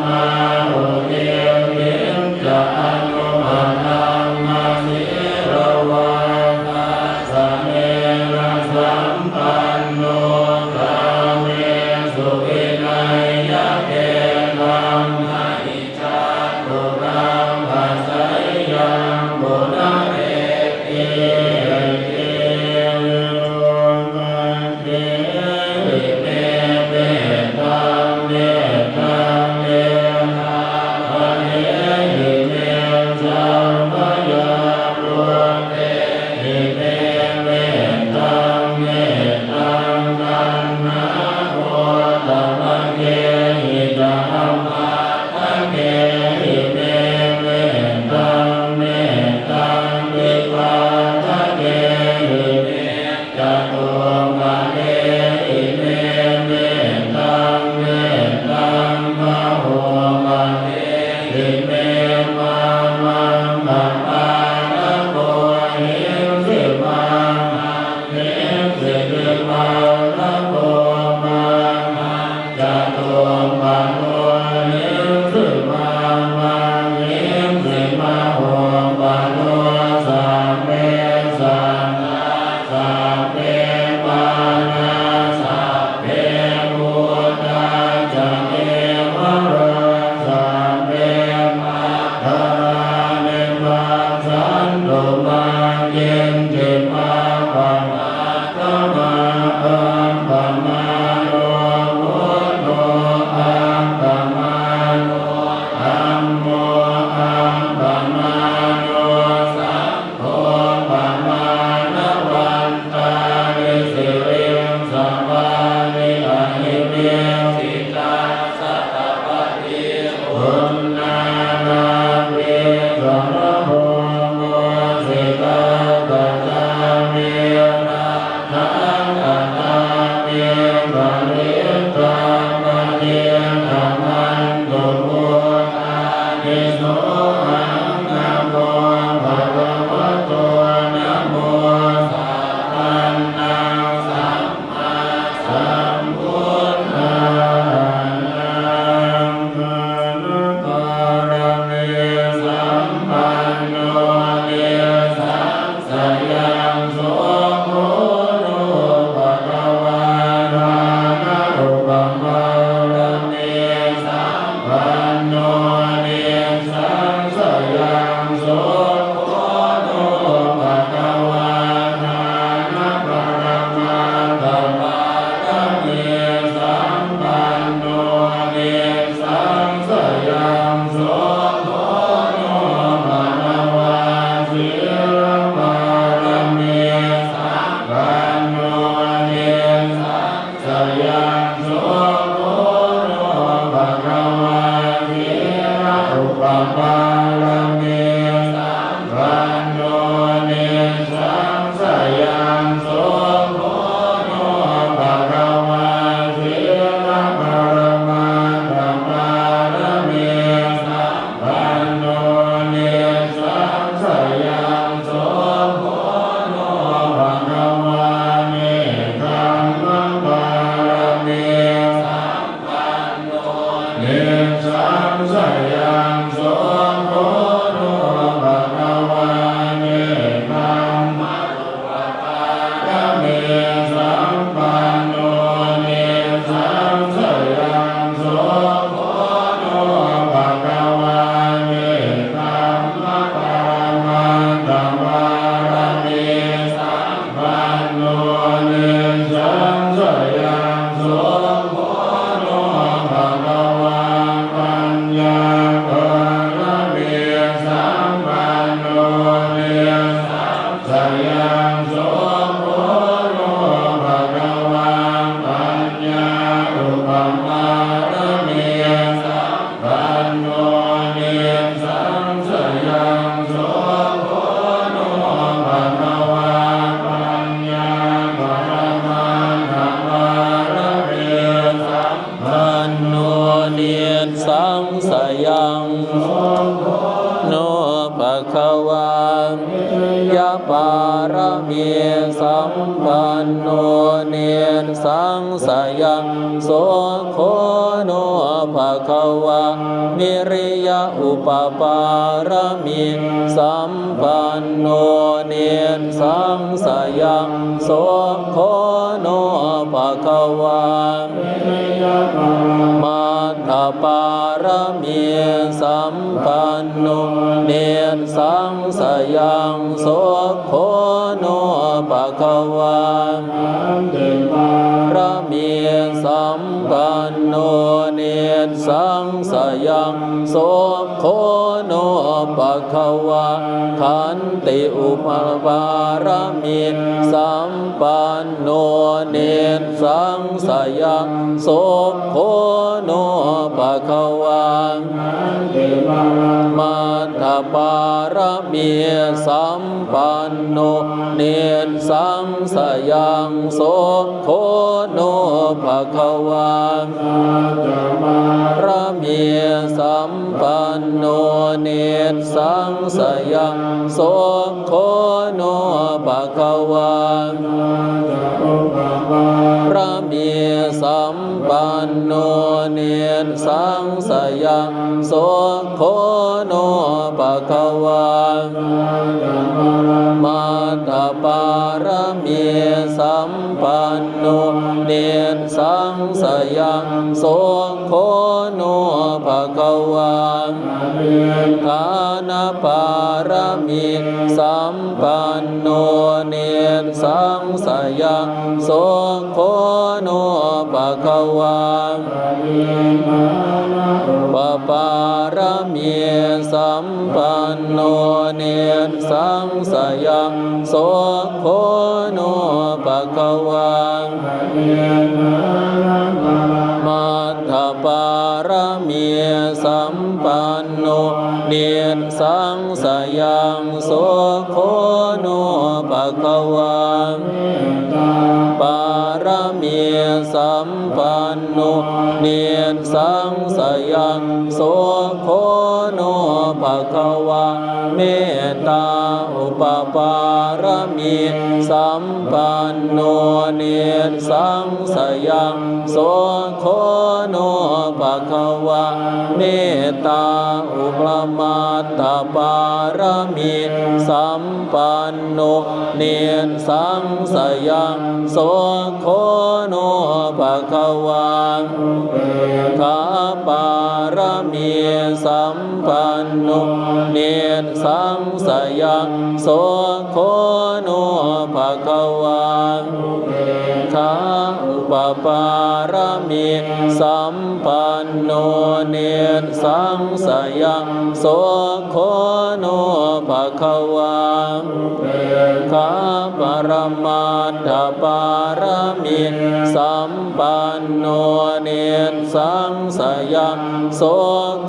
มาอุเทวิมจะอนุมานังมานิระวานาสเมนะสัมปันโนกาเมสุวินัยยะเกตังนะอิจฉาตุรังภัสสยังบุญเรติโนภะคะวายัม ปารมีสัมปันโนเนสังสยังโสโคโนภะคะวะวิริยะอุปปารมีสัมปันโนเนสังสยังโสโคโนภะคะวะมัตถปารมีสัมปันโนเนสังสยังโสโคโนภะคะวะรมีสัมปันโนเนสังสยังโสโคโนภะคะวะขันติอุปปารมีสัมปันโนเนสังสยังโสโคโนภะคะวะมัตถปารมีสัมปันโนเนสังสยังโสโคโนภะคะวะรมีสัมปันโนเนสังสยังโสโคโนภะคะวะรมีสัมปันโนเนสังสยังโสโคโนภะคะวะมัตถปารมีสัมปันโนเนสังสยังโสโคโนภะคะวะทานปารมีสัมปันโนเนสังสยังโสโคโนภะคะวะปปารมีสัมปันโนเนสังสยังโสโคโนภะคะวะมัตถปารมีสัมปันโนเนสังสยังโสโคโนภะคะวะปารมีสัมปันโนเนสังสยังโสโคโนภะคะวะเมตตาอุปปารมีสัมปันโนเนสังสยังโสโคโนภะคะวะเมตตาอุปมาตถปารมีสัมปันโนเนสังสยังโสโคโนภะคะวะขาปารมีสัมปันโนเนสังสยังโสโคโนภะคะวะขาอุปปารมีสัมปันโนเนสังสยังโสโคโนภะคะวะขาปรมัตถปารมีสัมปันโนเนสังสยังโส